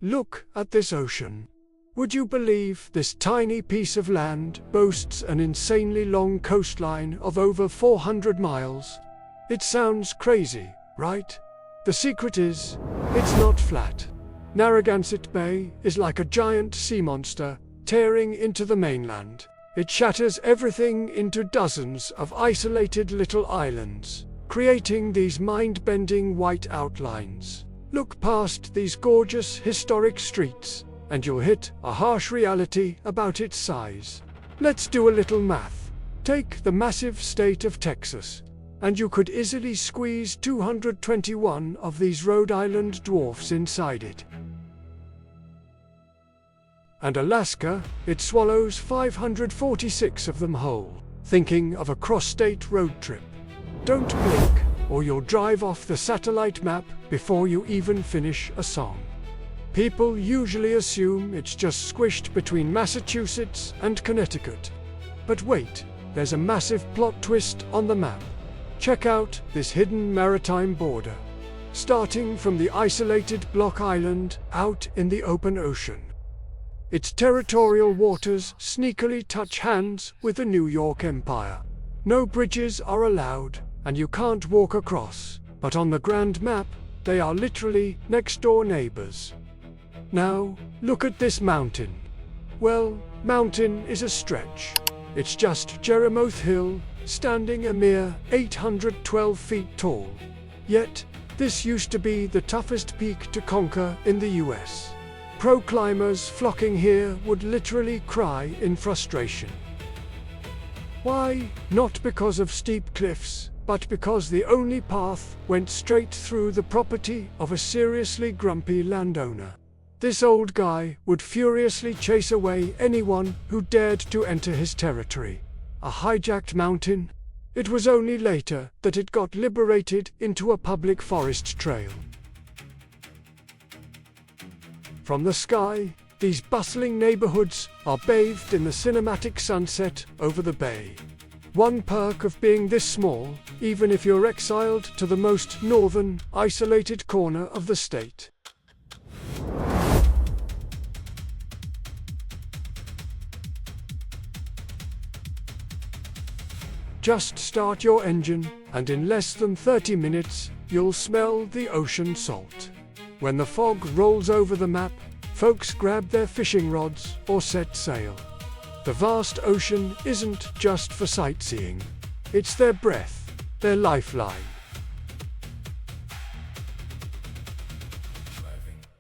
Look at this ocean. Would you believe this tiny piece of land boasts an insanely long coastline of over 400 miles? It sounds crazy, right? The secret is, it's not flat. Narragansett Bay is like a giant sea monster tearing into the mainland. It shatters everything into dozens of isolated little islands, creating these mind-bending white outlines. Look past these gorgeous historic streets, and you'll hit a harsh reality about its size. Let's do a little math. Take the massive state of Texas, and you could easily squeeze 221 of these Rhode Island dwarfs inside it. And Alaska, it swallows 546 of them whole. Thinking of a cross-state road trip? Don't blink, or you'll drive off the satellite map before you even finish a song. People usually assume it's just squished between Massachusetts and Connecticut. But wait, there's a massive plot twist on the map. Check out this hidden maritime border, starting from the isolated Block Island out in the open ocean. Its territorial waters sneakily touch hands with the New York Empire. No bridges are allowed, and you can't walk across, but on the grand map, they are literally next-door neighbors. Now, look at this mountain. Well, mountain is a stretch. It's just Jeremoth Hill, standing a mere 812 feet tall. Yet, this used to be the toughest peak to conquer in the US. Pro climbers flocking here would literally cry in frustration. Why? Not because of steep cliffs, but because the only path went straight through the property of a seriously grumpy landowner. This old guy would furiously chase away anyone who dared to enter his territory. A hijacked mountain? It was only later that it got liberated into a public forest trail. From the sky, these bustling neighborhoods are bathed in the cinematic sunset over the bay. One perk of being this small, even if you're exiled to the most northern, isolated corner of the state. Just start your engine, and in less than 30 minutes, you'll smell the ocean salt. When the fog rolls over the map, folks grab their fishing rods or set sail. The vast ocean isn't just for sightseeing. It's their breath, their lifeline.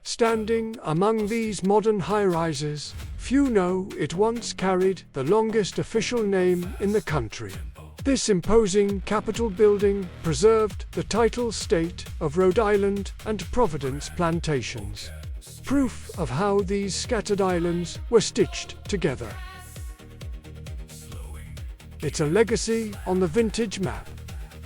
Standing among these modern high-rises, few know it once carried the longest official name in the country. This imposing Capitol building preserved the title state of Rhode Island and Providence plantations. Proof of how these scattered islands were stitched together. It's a legacy on the vintage map.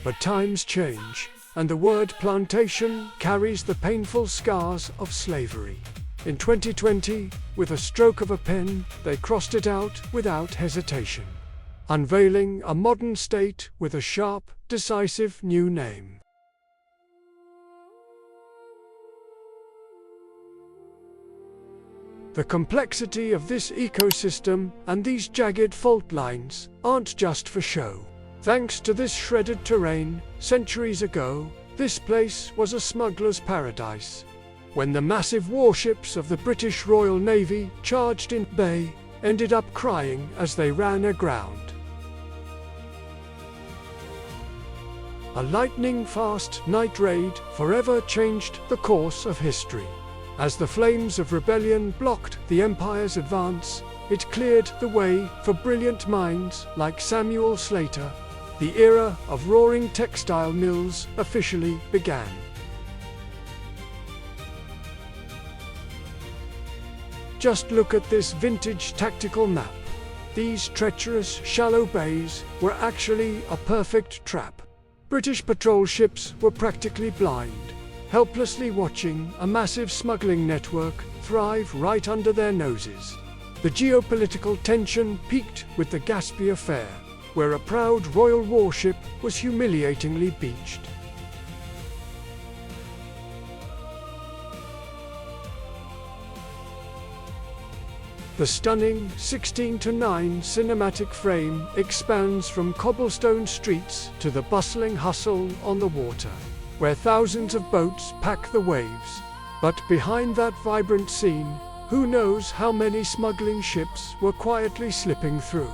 But times change, and the word plantation carries the painful scars of slavery. In 2020, with a stroke of a pen, they crossed it out without hesitation, unveiling a modern state with a sharp, decisive new name. The complexity of this ecosystem and these jagged fault lines aren't just for show. Thanks to this shredded terrain, centuries ago, this place was a smuggler's paradise. When the massive warships of the British Royal Navy charged in bay, ended up crying as they ran aground. A lightning-fast night raid forever changed the course of history. As the flames of rebellion blocked the Empire's advance, it cleared the way for brilliant minds like Samuel Slater. The era of roaring textile mills officially began. Just look at this vintage tactical map. These treacherous, shallow bays were actually a perfect trap. British patrol ships were practically blind, helplessly watching a massive smuggling network thrive right under their noses. The geopolitical tension peaked with the Gaspee affair, where a proud royal warship was humiliatingly beached. The stunning 16:9 cinematic frame expands from cobblestone streets to the bustling hustle on the water, where thousands of boats pack the waves. But behind that vibrant scene, who knows how many smuggling ships were quietly slipping through.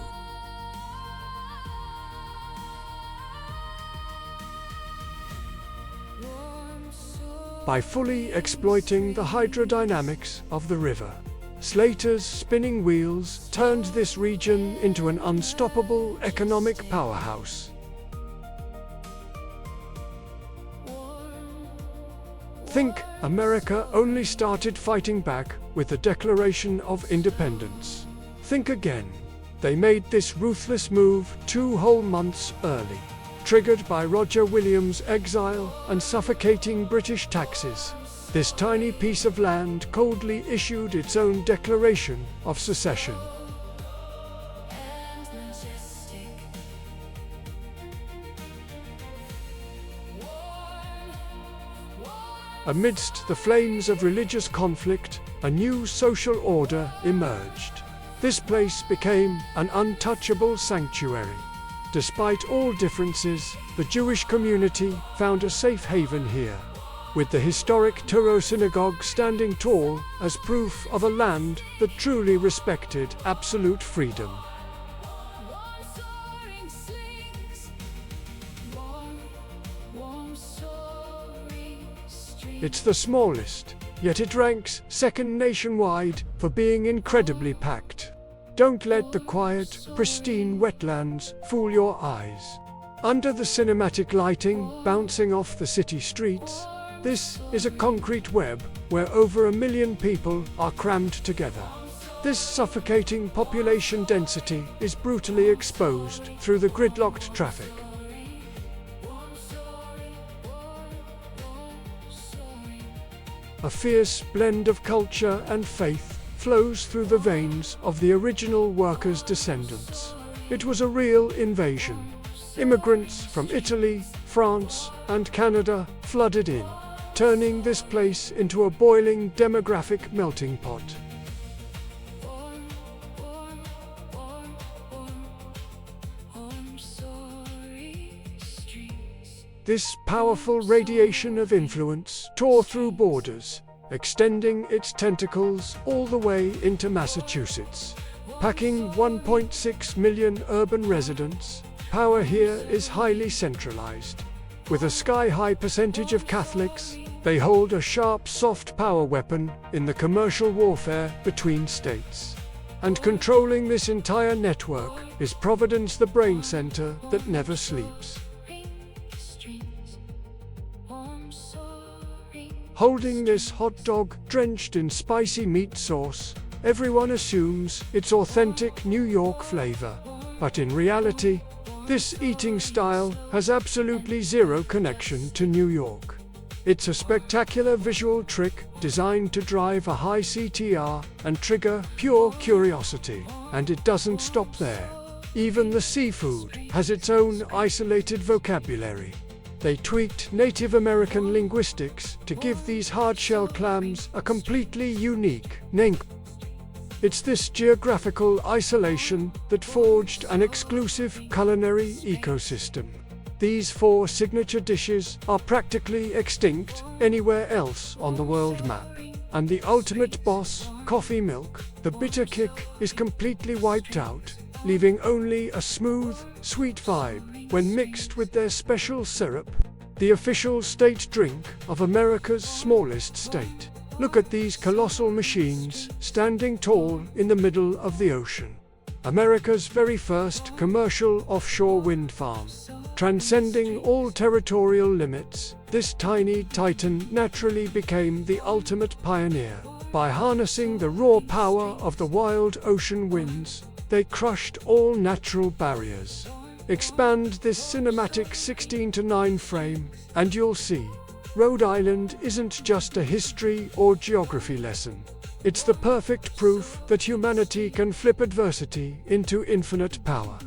By fully exploiting the hydrodynamics of the river, Slater's spinning wheels turned this region into an unstoppable economic powerhouse. Think America only started fighting back with the Declaration of Independence. Think again. They made this ruthless move 2 whole months early, triggered by Roger Williams' exile and suffocating British taxes. This tiny piece of land coldly issued its own declaration of secession. Amidst the flames of religious conflict, a new social order emerged. This place became an untouchable sanctuary. Despite all differences, the Jewish community found a safe haven here, with the historic Turo synagogue standing tall as proof of a land that truly respected absolute freedom. It's the smallest, yet it ranks second nationwide for being incredibly packed. Don't let the quiet, pristine wetlands fool your eyes. Under the cinematic lighting bouncing off the city streets, this is a concrete web where over 1 million people are crammed together. This suffocating population density is brutally exposed through the gridlocked traffic. A fierce blend of culture and faith flows through the veins of the original workers' descendants. It was a real invasion. Immigrants from Italy, France, and Canada flooded in, turning this place into a boiling demographic melting pot. This powerful radiation of influence tore through borders, extending its tentacles all the way into Massachusetts. Packing 1.6 million urban residents, power here is highly centralized. With a sky-high percentage of Catholics, they hold a sharp soft power weapon in the commercial warfare between states. And controlling this entire network is Providence, the brain center that never sleeps. Holding this hot dog drenched in spicy meat sauce, everyone assumes its authentic New York flavor. But in reality, this eating style has absolutely zero connection to New York. It's a spectacular visual trick designed to drive a high CTR and trigger pure curiosity. And it doesn't stop there. Even the seafood has its own isolated vocabulary. They tweaked Native American linguistics to give these hard-shell clams a completely unique name. It's this geographical isolation that forged an exclusive culinary ecosystem. These 4 signature dishes are practically extinct anywhere else on the world map. And the ultimate boss, coffee milk, the bitter kick, is completely wiped out, leaving only a smooth, sweet vibe when mixed with their special syrup, the official state drink of America's smallest state. Look at these colossal machines standing tall in the middle of the ocean. America's very first commercial offshore wind farm. Transcending all territorial limits, this tiny titan naturally became the ultimate pioneer. By harnessing the raw power of the wild ocean winds, they crushed all natural barriers. Expand this cinematic 16:9 frame, and you'll see. Rhode Island isn't just a history or geography lesson. It's the perfect proof that humanity can flip adversity into infinite power.